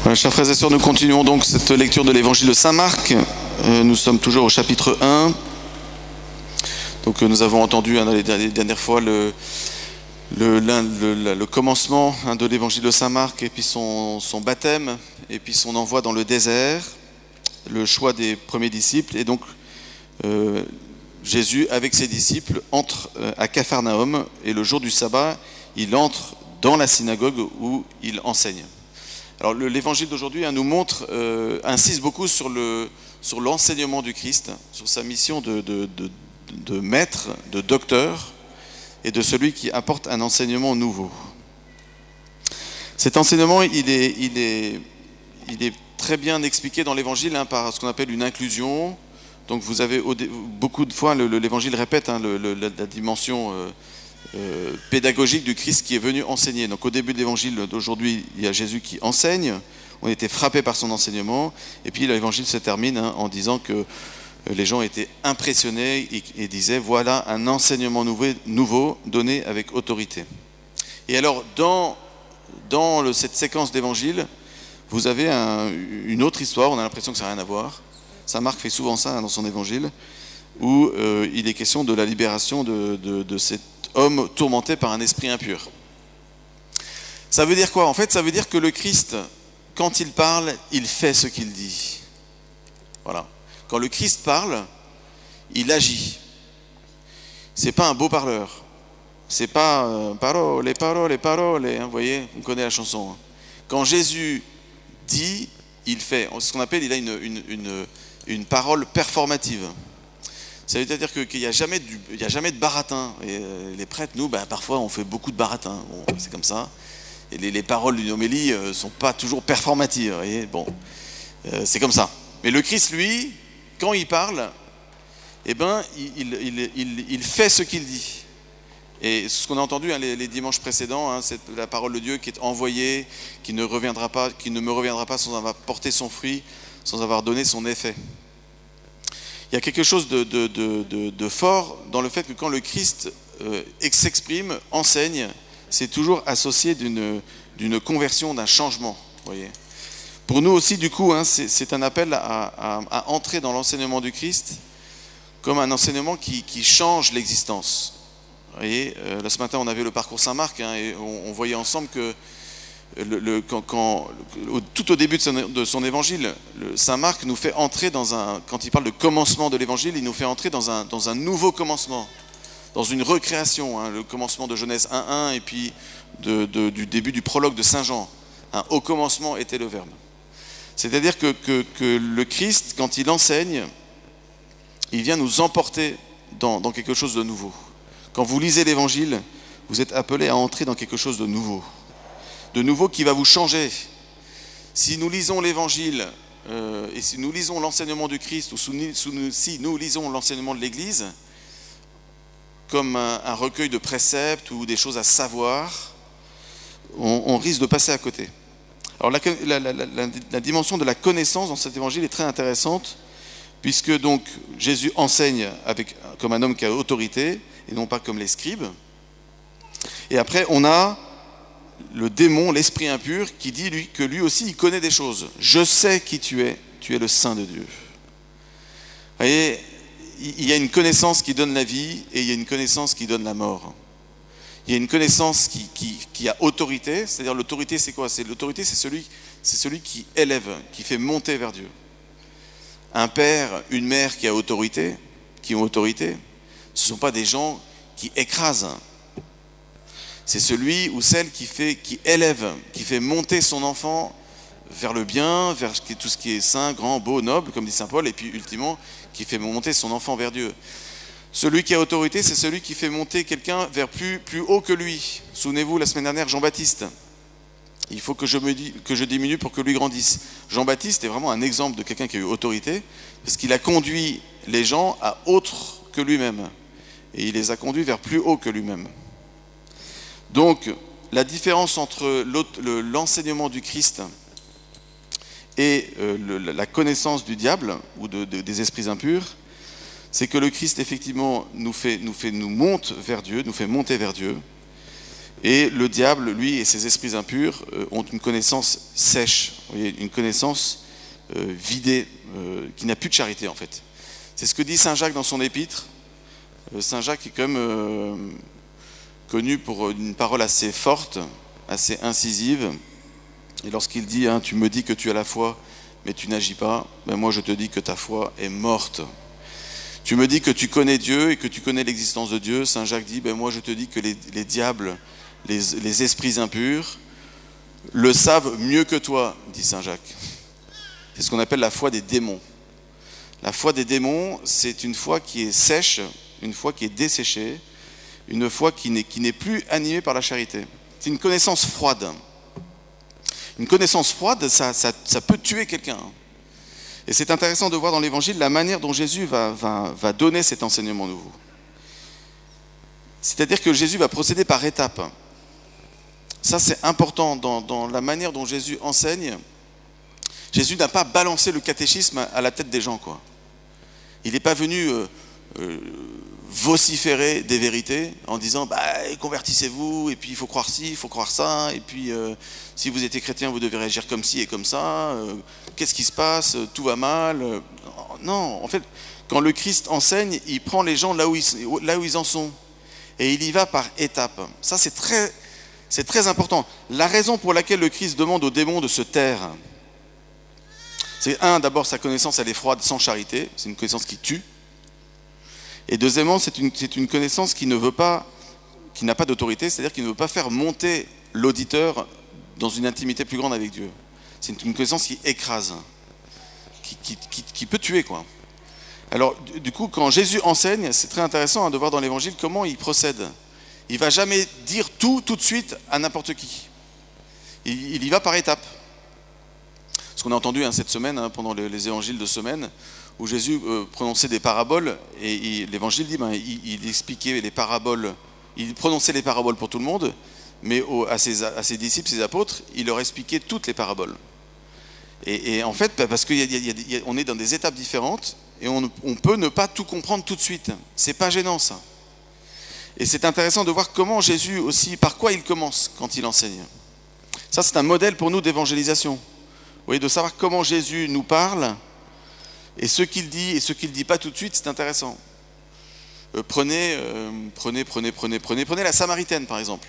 Voilà, chers frères et sœurs, nous continuons donc cette lecture de l'évangile de Saint Marc. Nous sommes toujours au chapitre 1. Donc nous avons entendu les dernières fois le commencement de l'évangile de Saint Marc, et puis son baptême, et puis son envoi dans le désert, le choix des premiers disciples. Et donc Jésus, avec ses disciples, entre à Capharnaüm, et le jour du sabbat, il entre dans la synagogue où il enseigne. Alors l'évangile d'aujourd'hui nous montre, insiste beaucoup sur l'enseignement du Christ, sur sa mission de maître, de docteur, et de celui qui apporte un enseignement nouveau. Cet enseignement, il est très bien expliqué dans l'évangile par ce qu'on appelle une inclusion. Donc vous avez beaucoup de fois, l'évangile répète la dimension pédagogique du Christ qui est venu enseigner. Donc au début de l'évangile d'aujourd'hui, il y a Jésus qui enseigne. On était frappé par son enseignement. Et puis l'évangile se termine en disant que les gens étaient impressionnés et disaient, voilà un enseignement nouveau donné avec autorité. Et alors dans cette séquence d'évangile, vous avez une autre histoire. On a l'impression que ça n'a rien à voir. Saint Marc fait souvent ça dans son évangile, où il est question de la libération de cet homme tourmenté par un esprit impur. Ça veut dire quoi? En fait, ça veut dire que le Christ, quand il parle, il fait ce qu'il dit. Voilà. Quand le Christ parle, il agit. C'est pas un beau parleur. C'est pas parole, parole, parole. Hein, vous voyez, on connaît la chanson. Quand Jésus dit, il fait. Ce qu'on appelle, il a une parole performative. Ça veut dire qu'il n'y a jamais de baratin. Et les prêtres, nous, parfois, on fait beaucoup de baratin. Bon, c'est comme ça. Et les paroles d'une homélie ne sont pas toujours performatives. Vous voyez, bon, c'est comme ça. Mais le Christ, lui, quand il parle, eh ben, il fait ce qu'il dit. Et ce qu'on a entendu les dimanches précédents, c'est la parole de Dieu qui est envoyée, qui ne me reviendra pas sans avoir porté son fruit, sans avoir donné son effet. Il y a quelque chose de fort dans le fait que quand le Christ s'exprime, enseigne, c'est toujours associé d'une conversion, d'un changement. Voyez. Pour nous aussi, du coup, c'est un appel à entrer dans l'enseignement du Christ comme un enseignement qui change l'existence. Vous voyez, ce matin, on avait le parcours Saint Marc, et on voyait ensemble que tout au début de son évangile, Saint Marc nous fait entrer quand il parle de commencement de l'évangile, il nous fait entrer dans un nouveau commencement, dans une recréation, le commencement de Genèse 1.1 et puis du début du prologue de Saint Jean. Au commencement était le Verbe. C'est-à-dire que le Christ, quand il enseigne, il vient nous emporter dans quelque chose de nouveau. Quand vous lisez l'évangile, vous êtes appelés à entrer dans quelque chose de nouveau qui va vous changer. Si nous lisons l'évangile et si nous lisons l'enseignement du Christ, ou si nous lisons l'enseignement de l'Église comme un recueil de préceptes ou des choses à savoir, on risque de passer à côté. Alors la dimension de la connaissance dans cet évangile est très intéressante, puisque donc Jésus enseigne comme un homme qui a autorité, et non pas comme les scribes. Et après, on a le démon, l'esprit impur, qui dit que lui aussi, il connaît des choses. Je sais qui tu es le Saint de Dieu. Vous voyez, il y a une connaissance qui donne la vie, et il y a une connaissance qui donne la mort. Il y a une connaissance qui a autorité, c'est-à-dire l'autorité, c'est quoi? L'autorité, c'est celui qui élève, qui fait monter vers Dieu. Un père, une mère qui ont autorité, ce ne sont pas des gens qui écrasent. C'est celui ou celle qui élève, qui fait monter son enfant vers le bien, vers tout ce qui est saint, grand, beau, noble, comme dit saint Paul, et puis ultimement, qui fait monter son enfant vers Dieu. Celui qui a autorité, c'est celui qui fait monter quelqu'un vers plus haut que lui. Souvenez-vous, la semaine dernière, Jean-Baptiste. Il faut que je diminue pour que lui grandisse. Jean-Baptiste est vraiment un exemple de quelqu'un qui a eu autorité, parce qu'il a conduit les gens à autre que lui-même. Et il les a conduits vers plus haut que lui-même. Donc, la différence entre l'enseignement du Christ et la connaissance du diable, ou des esprits impurs, c'est que le Christ, effectivement, nous monte vers Dieu, nous fait monter vers Dieu. Et le diable, lui, et ses esprits impurs ont une connaissance sèche. Vous voyez, une connaissance vidée, qui n'a plus de charité en fait. C'est ce que dit Saint Jacques dans son épître. Saint Jacques est quand même connu pour une parole assez forte, assez incisive. Et lorsqu'il dit « Tu me dis que tu as la foi, mais tu n'agis pas, ben moi je te dis que ta foi est morte. Tu me dis que tu connais Dieu et que tu connais l'existence de Dieu. » Saint Jacques dit « moi je te dis que les diables, les esprits impurs, le savent mieux que toi, dit Saint Jacques. » C'est ce qu'on appelle la foi des démons. La foi des démons, c'est une foi qui est sèche, une foi qui est desséchée, une foi qui n'est plus animée par la charité. C'est une connaissance froide. Une connaissance froide, ça peut tuer quelqu'un. Et c'est intéressant de voir dans l'Évangile la manière dont Jésus va donner cet enseignement nouveau. C'est-à-dire que Jésus va procéder par étapes. Ça, c'est important dans la manière dont Jésus enseigne. Jésus n'a pas balancé le catéchisme à la tête des gens, quoi. Il n'est pas venu vociférer des vérités en disant convertissez-vous, et puis il faut croire ci, il faut croire ça, et puis si vous êtes chrétien, vous devez réagir comme ci et comme ça, qu'est-ce qui se passe, tout va mal. Non, en fait, quand le Christ enseigne, il prend les gens là où ils en sont, et il y va par étapes. Ça, c'est très important. La raison pour laquelle le Christ demande aux démons de se taire, c'est d'abord sa connaissance, elle est froide, sans charité, c'est une connaissance qui tue. Et deuxièmement, c'est une connaissance qui n'a pas d'autorité, c'est-à-dire qui ne veut pas faire monter l'auditeur dans une intimité plus grande avec Dieu. C'est une connaissance qui écrase, qui peut tuer, quoi. Alors, du coup, quand Jésus enseigne, c'est très intéressant de voir dans l'Évangile comment il procède. Il ne va jamais dire tout de suite à n'importe qui. Il y va par étapes. Ce qu'on a entendu cette semaine, pendant les évangiles de semaine, où Jésus prononçait des paraboles, et l'évangile dit, il expliquait les paraboles, il prononçait les paraboles pour tout le monde, mais à ses disciples, ses apôtres, il leur expliquait toutes les paraboles. Et en fait, parce qu'on est dans des étapes différentes, et on peut ne pas tout comprendre tout de suite. C'est pas gênant, ça. Et c'est intéressant de voir comment Jésus aussi, par quoi il commence quand il enseigne. Ça, c'est un modèle pour nous d'évangélisation. Vous voyez, de savoir comment Jésus nous parle, et ce qu'il dit et ce qu'il ne dit pas tout de suite, c'est intéressant. Prenez la Samaritaine, par exemple,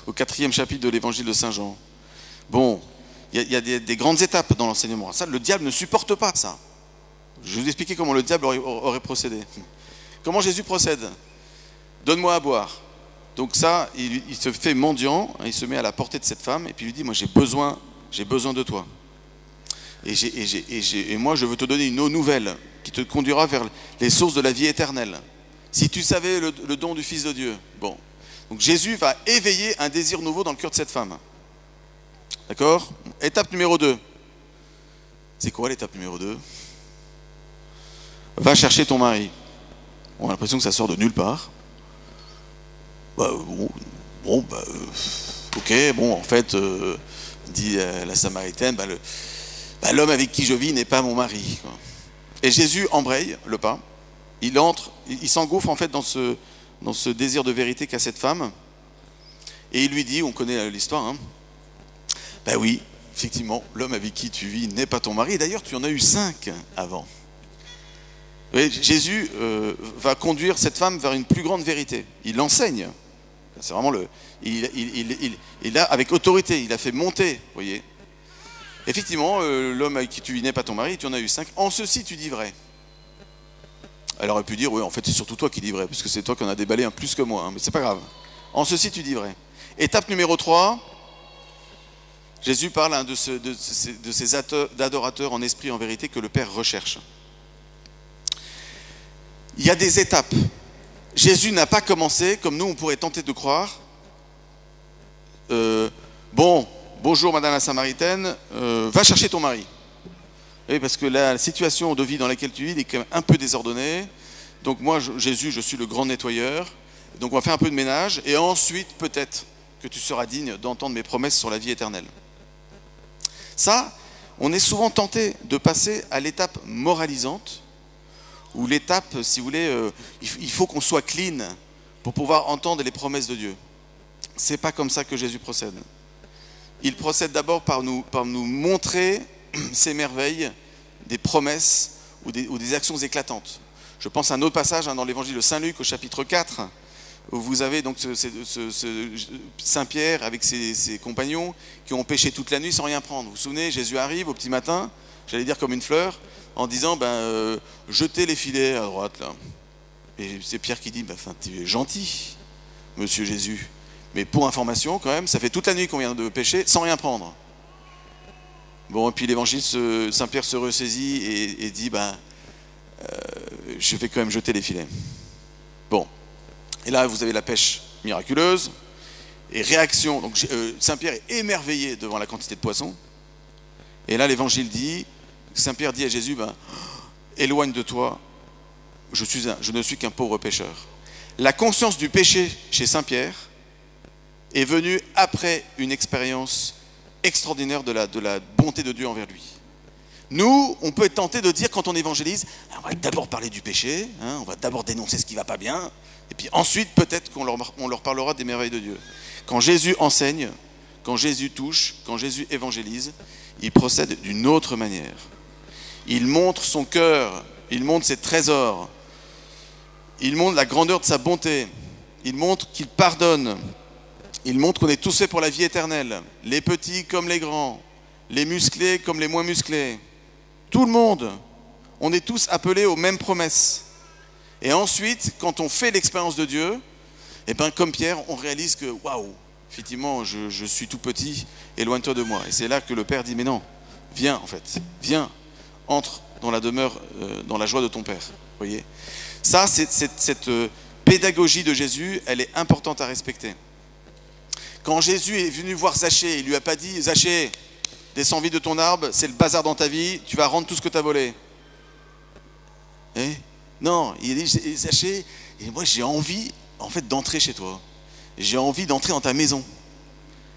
au 4e chapitre de l'évangile de Saint Jean. Bon, il y a des grandes étapes dans l'enseignement. Ça, le diable ne supporte pas ça. Je vais vous expliquer comment le diable aurait procédé. Comment Jésus procède? Donne-moi à boire. Donc ça, il se fait mendiant, il se met à la portée de cette femme, et puis il lui dit, moi j'ai besoin de toi. Et moi je veux te donner une eau nouvelle, qui te conduira vers les sources de la vie éternelle. Si tu savais le don du Fils de Dieu. Bon. Donc Jésus va éveiller un désir nouveau dans le cœur de cette femme. D'accord? Étape numéro 2. C'est quoi l'étape numéro 2? Va chercher ton mari. On a l'impression que ça sort de nulle part. Ok, en fait, dit la Samaritaine, l'homme avec qui je vis n'est pas mon mari. Et Jésus embraye le pas. Il entre, il s'engouffre en fait dans ce désir de vérité qu'a cette femme. Et il lui dit, on connaît l'histoire, oui, effectivement, l'homme avec qui tu vis n'est pas ton mari. D'ailleurs, tu en as eu 5 avant. Vous voyez, Jésus va conduire cette femme vers une plus grande vérité. Il l'enseigne. C'est vraiment il a, avec autorité, il a fait monter, vous voyez. Effectivement, l'homme avec qui tu vis n'est pas ton mari, tu en as eu 5. En ceci, tu dis vrai. Elle aurait pu dire, oui, en fait, c'est surtout toi qui dis vrai, parce que c'est toi qui en as déballé un plus que moi, mais c'est pas grave. En ceci, tu dis vrai. Étape numéro 3, Jésus parle de ces adorateurs en esprit et en vérité que le Père recherche. Il y a des étapes. Jésus n'a pas commencé, comme nous on pourrait tenter de croire, bonjour Madame la Samaritaine, va chercher ton mari. Oui, parce que la situation de vie dans laquelle tu vis est quand même un peu désordonnée. Donc moi, Jésus, je suis le grand nettoyeur. Donc on va faire un peu de ménage, et ensuite peut-être que tu seras digne d'entendre mes promesses sur la vie éternelle. Ça, on est souvent tenté de passer à l'étape moralisante, ou l'étape, si vous voulez, il faut qu'on soit clean pour pouvoir entendre les promesses de Dieu. C'est pas comme ça que Jésus procède. il procède d'abord par nous montrer ces merveilles, des promesses ou des actions éclatantes. Je pense à un autre passage dans l'évangile de Saint Luc au chapitre 4, où vous avez donc Saint Pierre avec ses compagnons qui ont pêché toute la nuit sans rien prendre. Vous vous souvenez, Jésus arrive au petit matin, j'allais dire comme une fleur, en disant jetez les filets à droite là. Et c'est Pierre qui dit tu es gentil, monsieur Jésus. Mais pour information, quand même, ça fait toute la nuit qu'on vient de pêcher sans rien prendre. Bon, et puis l'évangile, Saint-Pierre se ressaisit et dit, je vais quand même jeter les filets. Bon. Et là, vous avez la pêche miraculeuse. Et réaction, donc Saint-Pierre est émerveillé devant la quantité de poissons. Et là, l'évangile dit, Saint-Pierre dit à Jésus, éloigne de toi, je ne suis qu'un pauvre pécheur. La conscience du péché chez Saint-Pierre est venue après une expérience extraordinaire de la bonté de Dieu envers lui. Nous, on peut être tenté de dire quand on évangélise, on va d'abord parler du péché, on va d'abord dénoncer ce qui ne va pas bien, et puis ensuite peut-être qu'on leur parlera des merveilles de Dieu. Quand Jésus enseigne, quand Jésus touche, quand Jésus évangélise, il procède d'une autre manière. Il montre son cœur, il montre ses trésors, il montre la grandeur de sa bonté, il montre qu'il pardonne, il montre qu'on est tous faits pour la vie éternelle, les petits comme les grands, les musclés comme les moins musclés. Tout le monde, on est tous appelés aux mêmes promesses. Et ensuite, quand on fait l'expérience de Dieu, comme Pierre, on réalise que, waouh, effectivement, je suis tout petit, éloigne-toi de moi. Et c'est là que le Père dit, mais non, viens en fait, viens, entre dans la demeure, dans la joie de ton Père. Vous voyez ? Ça, cette pédagogie de Jésus, elle est importante à respecter. Quand Jésus est venu voir Zachée, il ne lui a pas dit, Zachée, descends vite de ton arbre, c'est le bazar dans ta vie, tu vas rendre tout ce que tu as volé. Non, il a dit, Zachée, et moi j'ai envie en fait d'entrer chez toi. J'ai envie d'entrer dans ta maison.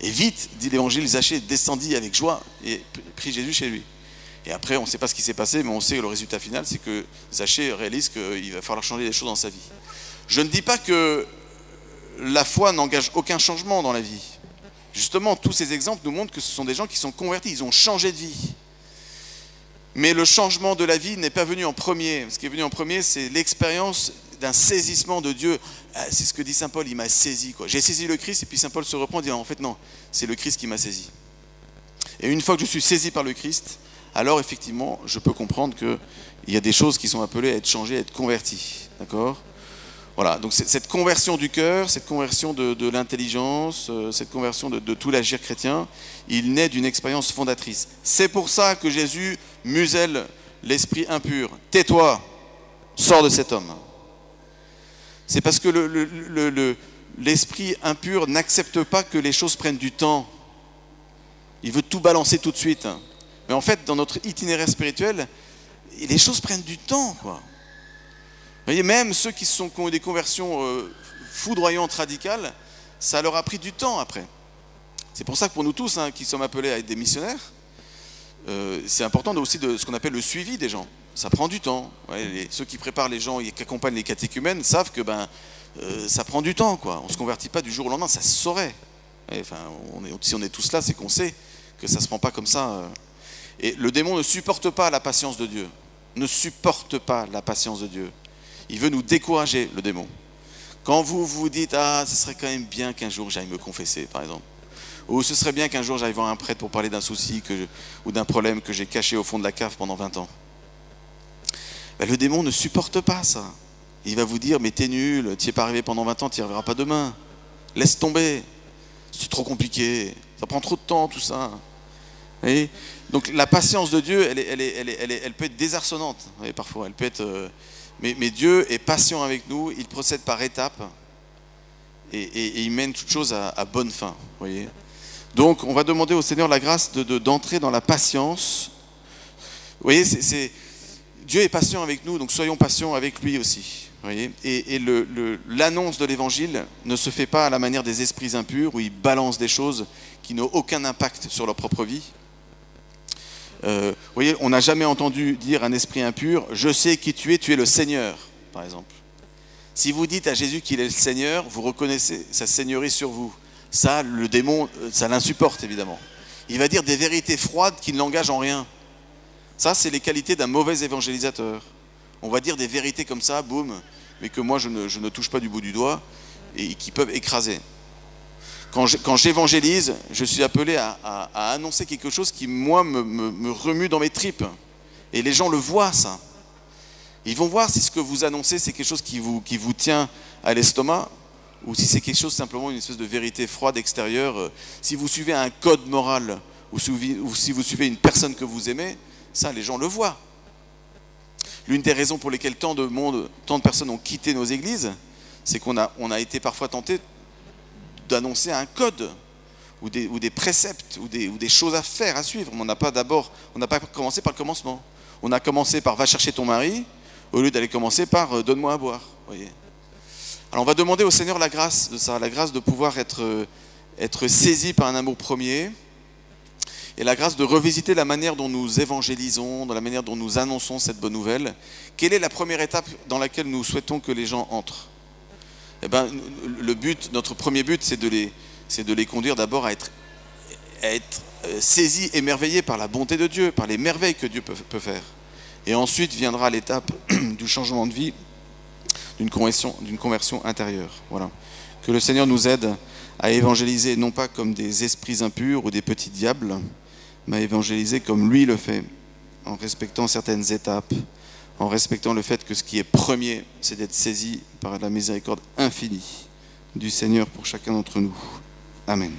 Et vite, dit l'évangile, Zachée descendit avec joie et prit Jésus chez lui. Et après, on ne sait pas ce qui s'est passé, mais on sait que le résultat final, c'est que Zachée réalise qu'il va falloir changer des choses dans sa vie. Je ne dis pas que la foi n'engage aucun changement dans la vie. Justement, tous ces exemples nous montrent que ce sont des gens qui sont convertis, ils ont changé de vie. Mais le changement de la vie n'est pas venu en premier. Ce qui est venu en premier, c'est l'expérience d'un saisissement de Dieu. C'est ce que dit Saint Paul, il m'a saisi. J'ai saisi le Christ, et puis Saint Paul se reprend et dit, en fait non, c'est le Christ qui m'a saisi. Et une fois que je suis saisi par le Christ, alors effectivement, je peux comprendre qu'il y a des choses qui sont appelées à être changées, à être converties. D'accord ? Voilà, donc cette conversion du cœur, cette conversion de l'intelligence, cette conversion de tout l'agir chrétien, il naît d'une expérience fondatrice. C'est pour ça que Jésus muselle l'esprit impur. Tais-toi, sors de cet homme. C'est parce que l'esprit impur n'accepte pas que les choses prennent du temps. Il veut tout balancer tout de suite. Mais en fait, dans notre itinéraire spirituel, les choses prennent du temps, quoi. Vous voyez, même ceux qui ont eu des conversions foudroyantes, radicales, ça leur a pris du temps après. C'est pour ça que pour nous tous, qui sommes appelés à être des missionnaires, c'est important aussi de ce qu'on appelle le suivi des gens. Ça prend du temps. Ouais, ceux qui préparent les gens et qui accompagnent les catéchumènes savent que ça prend du temps, quoi. On ne se convertit pas du jour au lendemain, ça se saurait. Ouais, si on est tous là, c'est qu'on sait que ça ne se prend pas comme ça. Et le démon ne supporte pas la patience de Dieu. Ne supporte pas la patience de Dieu. Il veut nous décourager, le démon. Quand vous vous dites, ce serait quand même bien qu'un jour j'aille me confesser, par exemple. Ou ce serait bien qu'un jour j'aille voir un prêtre pour parler d'un souci ou d'un problème que j'ai caché au fond de la cave pendant 20 ans. Le démon ne supporte pas ça. Il va vous dire, mais t'es nul, t'y es pas arrivé pendant 20 ans, t'y arriveras pas demain. Laisse tomber. C'est trop compliqué. Ça prend trop de temps, tout ça. Vous voyez ? Donc la patience de Dieu, elle peut être désarçonnante. Vous voyez, parfois, elle peut être... Mais Dieu est patient avec nous, il procède par étapes et il mène toute chose à bonne fin. Voyez. Donc on va demander au Seigneur la grâce d'entrer dans la patience. Vous voyez, Dieu est patient avec nous, donc soyons patients avec lui aussi. Voyez. Et l'annonce de l'évangile ne se fait pas à la manière des esprits impurs où ils balancent des choses qui n'ont aucun impact sur leur propre vie. Vous voyez, on n'a jamais entendu dire à un esprit impur, je sais qui tu es le Seigneur, par exemple. Si vous dites à Jésus qu'il est le Seigneur, vous reconnaissez sa seigneurie sur vous. Ça, le démon, ça l'insupporte évidemment. Il va dire des vérités froides qui ne l'engagent en rien. Ça, c'est les qualités d'un mauvais évangélisateur. On va dire des vérités comme ça, boum, mais que moi je ne touche pas du bout du doigt et qui peuvent écraser. Quand j'évangélise, je suis appelé à annoncer quelque chose qui, moi, me remue dans mes tripes. Et les gens le voient, ça. Ils vont voir si ce que vous annoncez, c'est quelque chose qui vous tient à l'estomac, ou si c'est quelque chose simplement une espèce de vérité froide extérieure. Si vous suivez un code moral, ou si vous suivez une personne que vous aimez, ça, les gens le voient. L'une des raisons pour lesquelles tant de personnes ont quitté nos églises, c'est qu'on a été parfois tenté d'annoncer un code, ou des préceptes, ou des choses à faire, à suivre. On n'a pas commencé par le commencement. On a commencé par « va chercher ton mari », au lieu d'aller commencer par « donne-moi à boire ». Voyez. Alors on va demander au Seigneur la grâce de ça, la grâce de pouvoir être saisi par un amour premier, et la grâce de revisiter la manière dont nous évangélisons, dans la manière dont nous annonçons cette bonne nouvelle. Quelle est la première étape dans laquelle nous souhaitons que les gens entrent? Eh bien, notre premier but, c'est de les conduire d'abord à être saisis, émerveillés par la bonté de Dieu, par les merveilles que Dieu peut faire. Et ensuite viendra l'étape du changement de vie, d'une conversion intérieure. Voilà. Que le Seigneur nous aide à évangéliser non pas comme des esprits impurs ou des petits diables, mais à évangéliser comme lui le fait, en respectant certaines étapes, en respectant le fait que ce qui est premier, c'est d'être saisi par la miséricorde infinie du Seigneur pour chacun d'entre nous. Amen.